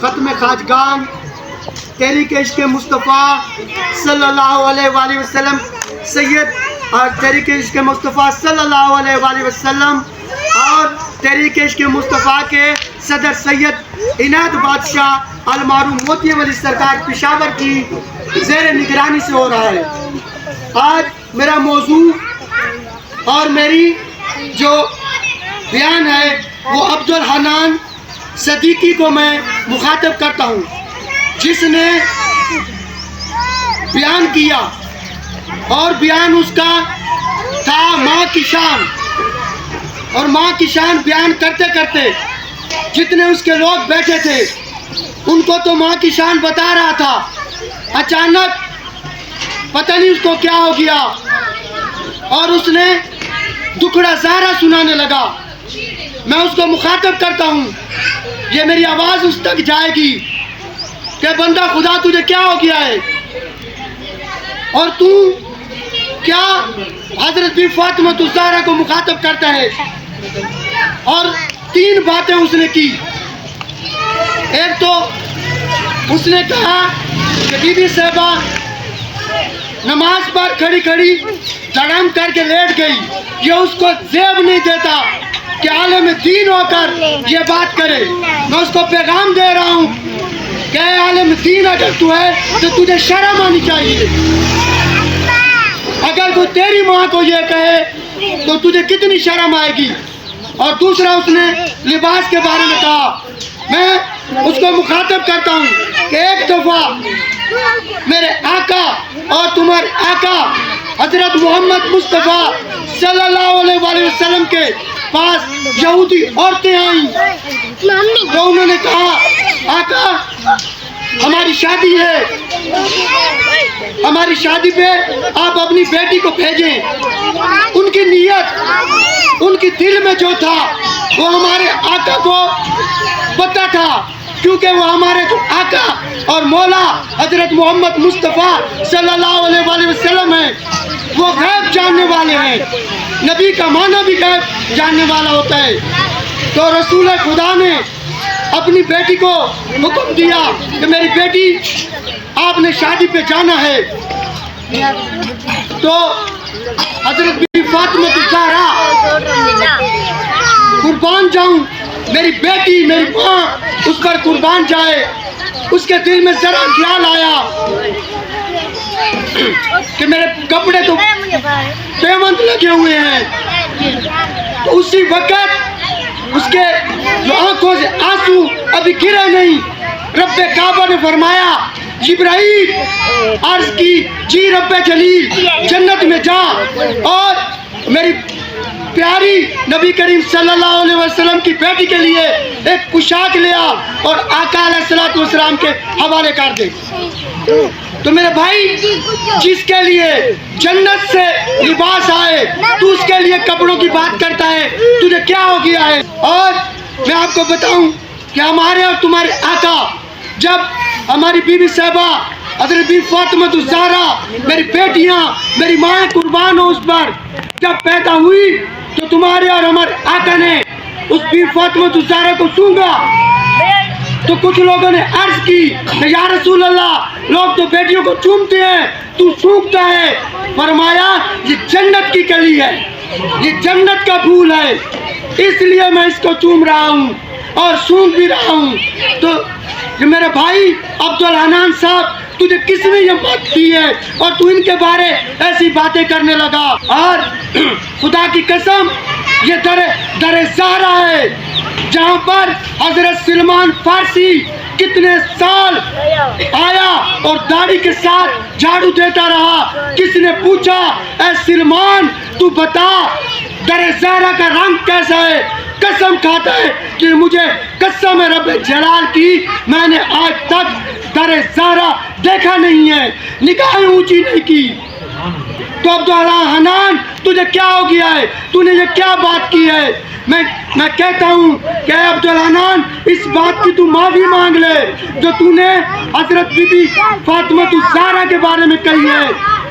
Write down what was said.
ختم خواجگان تحریک عشق مصطفیٰ صلی اللہ علیہ وآلہ وسلم سید اور تحریک عشق مصطفیٰ صلی اللہ علیہ وآلہ وسلم اور تحریک عشق مصطفیٰ کے صدر سید عنایت بادشاہ المعروف موتی ولی سرکار پشاور کی زیر نگرانی سے ہو رہا ہے۔ آج میرا موضوع اور میری جو بیان ہے وہ عبدالحنان صدیقی کو میں مخاطب کرتا ہوں، جس نے بیان کیا اور بیان اس کا تھا ماں کی شان، اور ماں کی شان بیان کرتے کرتے جتنے اس کے لوگ بیٹھے تھے ان کو تو ماں کی شان بتا رہا تھا، اچانک پتہ نہیں اس کو کیا ہو گیا اور اس نے دکھڑا زہرا سنانے لگا۔ میں اس کو مخاطب کرتا ہوں، یہ میری آواز اس تک جائے گی کہ بندہ خدا تجھے کیا ہو گیا ہے، اور تو کیا حضرت بی فاطمہ الزہرا کو مخاطب کرتا ہے۔ اور تین باتیں اس نے کی۔ ایک تو اس نے کہا کہ بی بی صاحبہ نماز پر کھڑی کھڑی دڑم کر کے لیٹ گئی، یہ اس کو زیب نہیں دیتا کہ عالم دین ہو کر یہ بات کرے۔ میں اس کو پیغام دے رہا ہوں کہ اے عالم دین اگر تو ہے تو تجھے شرم آنی چاہیے۔ اگر کوئی تیری ماں کو یہ کہے تو تجھے کتنی شرم آئے گی۔ اور دوسرا اس نے لباس کے بارے میں کہا۔ میں اس کو مخاطب کرتا ہوں کہ ایک دفعہ میرے آقا اور تمہارے آقا حضرت محمد مصطفیٰ صلی اللہ علیہ وآلہ وسلم کے پاس یہودی عورتیں آئیں تو انہوں نے کہا آقا ہماری شادی ہے، ہماری شادی پہ آپ اپنی بیٹی کو بھیجیں۔ ان کی نیت، ان کی دل میں جو تھا وہ ہمارے آقا کو پتہ تھا، کیونکہ وہ ہمارے جو آقا اور مولا حضرت محمد مصطفیٰ صلی اللہ علیہ وآلہ وسلم ہیں وہ غیب جاننے والے ہیں۔ نبی کا معنی بھی غیب جاننے والا ہوتا ہے۔ تو رسول خدا نے اپنی بیٹی کو حکم دیا کہ میری بیٹی آپ نے شادی پہ جانا ہے۔ تو حضرت بی فاطمہ الزہرا قربان جاؤں، میری بیٹی میری ماں اس پر قربان جائے، اس کے دل میں ذرا خیال آیا کہ میرے کپڑے تو پیوند لگے ہوئے ہیں۔ تو اسی وقت اس کے جو آنکھوں سے آنسو ابھی گرے نہیں، رب کعبہ نے فرمایا جبرائیل عرض کی جی رب جلیل جنت میں جا اور میری پیاری نبی کریم صلی اللہ علیہ وسلم کی بیٹی کے لیے ایک پوشاک لیا اور آقا علیہ السلام کے حوالے کر دے۔ تو میرے بھائی جس کے لیے جنت سے لباس آئے تو اس کے لیے کپڑوں کی بات کرتا ہے، تجھے کیا ہو گیا ہے؟ اور میں آپ کو بتاؤں کہ ہمارے اور تمہارے آقا جب ہماری بی بی صاحبہ حضرت بی فاطمہ الزہرا میری بیٹیاں میری ماں قربان ہو اس پر جب پیدا ہوئی تو تمہارے اور ہمارے آقا نے اس بی فاطمہ الزہرا کو سونگا۔ تو کچھ لوگوں نے عرض کی کہ یا رسول اللہ لوگ تو بیٹیوں کو چومتے ہیں تو سونگتا ہے۔ فرمایا یہ جنت کی کلی ہے، یہ جنت کا پھول ہے، اس لیے میں اس کو چوم رہا ہوں اور سونگ بھی رہا ہوں۔ تو میرے بھائی عبدالحنان صاحب تجھے کس نے یہ بات دی ہے اور تو ان کے بارے ایسی باتیں کرنے لگا؟ اور خدا کی قسم یہ در زہرا ہے جہاں پر حضرت سلمان فارسی کتنے سال آیا اور داڑھی کے ساتھ جھاڑو دیتا رہا۔ کس نے پوچھا اے سلمان تو بتا در زہرا کا رنگ کیسا ہے؟ قسم کھاتا ہے کہ مجھے قسم رب جلال کی میں نے آج تک در زہرا دیکھا نہیں ہے، نگاہیں اونچی نہیں کی۔ تو عبدالحنان تجھے کیا ہو گیا ہے؟ تو نے یہ کیا بات کی ہے؟ میں کہتا ہوں کہ اے عبدالحنان اس بات کی تو معافی مانگ لے جو تو نے حضرت بی بی فاطمہ الزہرا کے بارے میں کہی ہے۔